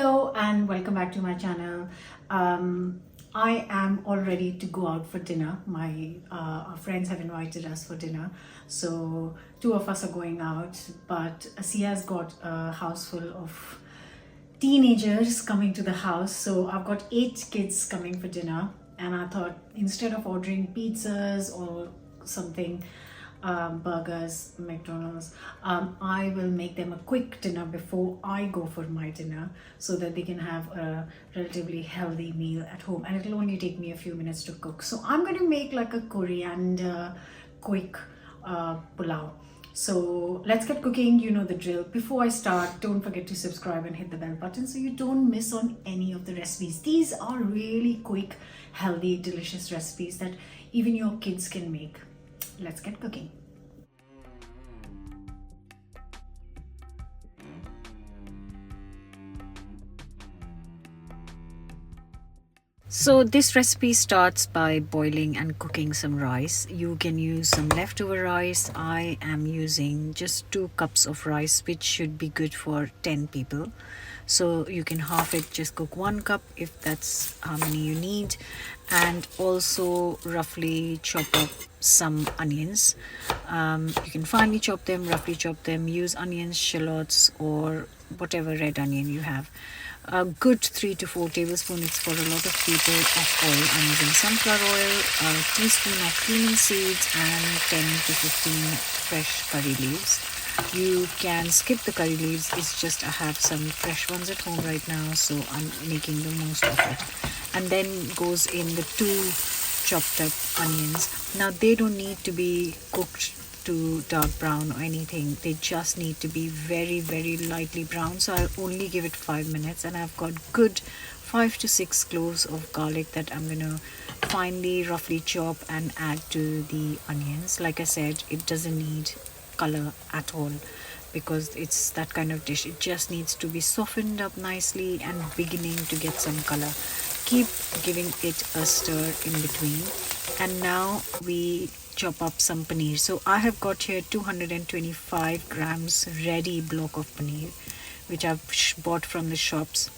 Hello and welcome back to my channel. I am all ready to go out for dinner. Our friends have invited us for dinner, so two of us are going out, but Asia's got a house full of teenagers coming to the house. So I've got 8 kids coming for dinner, and I thought instead of ordering pizzas or something, burgers, McDonald's, I will make them a quick dinner before I go for my dinner, so that they can have a relatively healthy meal at home, and it'll only take me a few minutes to cook. So I'm going to make like a coriander quick pulao. So let's get cooking. You know the drill. Before I start, don't forget to subscribe and hit the bell button so you don't miss on any of the recipes. These are really quick, healthy, delicious recipes that even your kids can make. Let's get cooking. So this recipe starts by boiling and cooking some rice. You can use some leftover rice. I am using just 2 cups of rice, which should be good for 10 people. So you can half it, just cook 1 cup if that's how many you need. And also roughly chop up some onions. You can finely chop them, roughly chop them. Use onions, shallots, or whatever red onion you have. A good 3 to 4 tablespoons, it's for a lot of people, of oil. I'm using sunflower oil, a teaspoon of cumin seeds, and 10 to 15 fresh curry leaves. You can skip the curry leaves, it's just I have some fresh ones at home right now, so I'm making the most of it. And then goes in the 2 chopped up onions. Now they don't need to be cooked to dark brown or anything, they just need to be very lightly brown. So I'll only give it 5 minutes, and I've got good 5 to 6 cloves of garlic that I'm gonna finely roughly chop and add to the onions. Like I said, it doesn't need color at all because it's that kind of dish. It just needs to be softened up nicely and beginning to get some color. Keep giving it a stir in between. And now we chop up some paneer. So I have got here 225 grams ready block of paneer, which I've bought from the shops.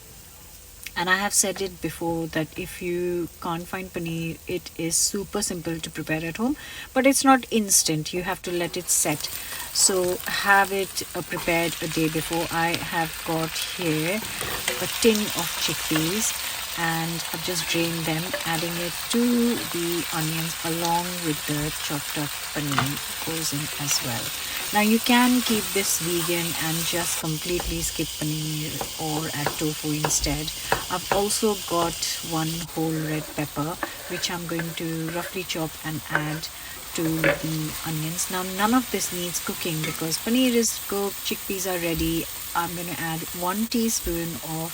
And I have said it before that if you can't find paneer, it is super simple to prepare at home, but it's not instant. You have to let it set. So have it prepared a day before. I have got here a tin of chickpeas, and I've just drained them, adding it to the onions along with the chopped up paneer goes in as well. Now you can keep this vegan and just completely skip paneer or add tofu instead. I've also got 1 whole red pepper, which I'm going to roughly chop and add to the onions. Now none of this needs cooking because paneer is cooked, chickpeas are ready. I'm going to add 1 teaspoon of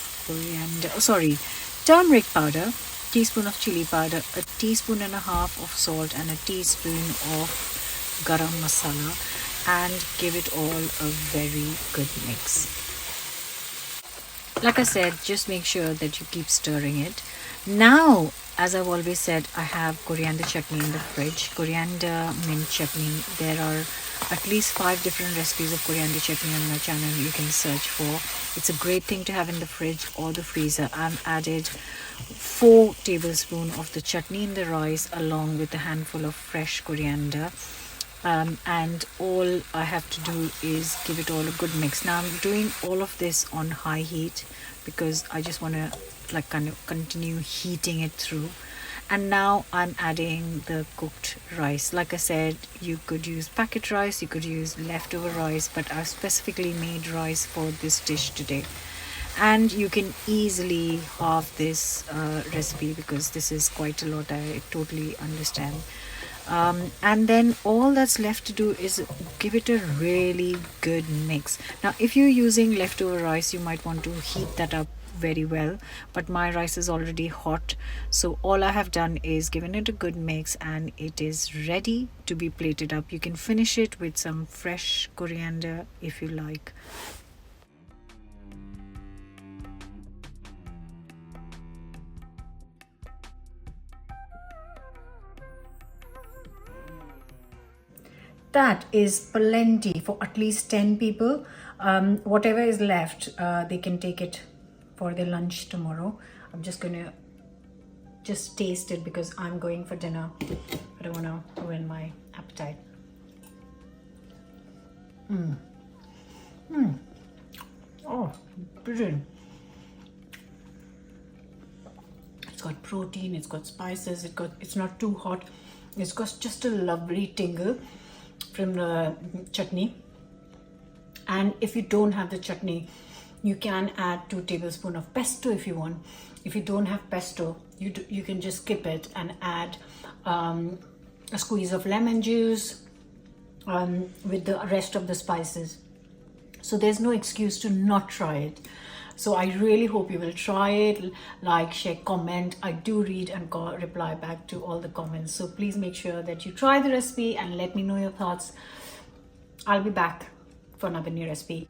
turmeric powder, teaspoon of chili powder, a teaspoon and a half of salt, and a teaspoon of garam masala, and give it all a very good mix. Like I said, just make sure that you keep stirring it. Now, as I've always said, I have coriander chutney in the fridge, coriander mint chutney. There are at least 5 different recipes of coriander chutney on my channel you can search for. It's a great thing to have in the fridge or the freezer. I've added 4 tablespoons of the chutney in the rice along with a handful of fresh coriander. And all I have to do is give it all a good mix. Now I'm doing all of this on high heat because I just want to kind of continue heating it through. And now I'm adding the cooked rice. Like I said, you could use packet rice, you could use leftover rice, but I've specifically made rice for this dish today. And you can easily halve this recipe because this is quite a lot. I totally understand. And then all that's left to do is give it a really good mix. Now if you're using leftover rice, you might want to heat that up very well, but my rice is already hot, so all I have done is given it a good mix and it is ready to be plated up. You can finish it with some fresh coriander if you like. That is plenty for at least 10 people. Whatever is left, they can take it for their lunch tomorrow. I'm just gonna just taste it because I'm going for dinner. I don't want to ruin my appetite. Oh, brilliant. It's got protein, it's got spices, it's not too hot. It's got just a lovely tingle from the chutney. And if you don't have the chutney, you can add 2 tablespoons of pesto if you want. If you don't have pesto, you can just skip it and add a squeeze of lemon juice with the rest of the spices. So there's no excuse to not try it. So I really hope you will try it. Like, share, comment. I do read and reply back to all the comments. So please make sure that you try the recipe and let me know your thoughts. I'll be back for another new recipe.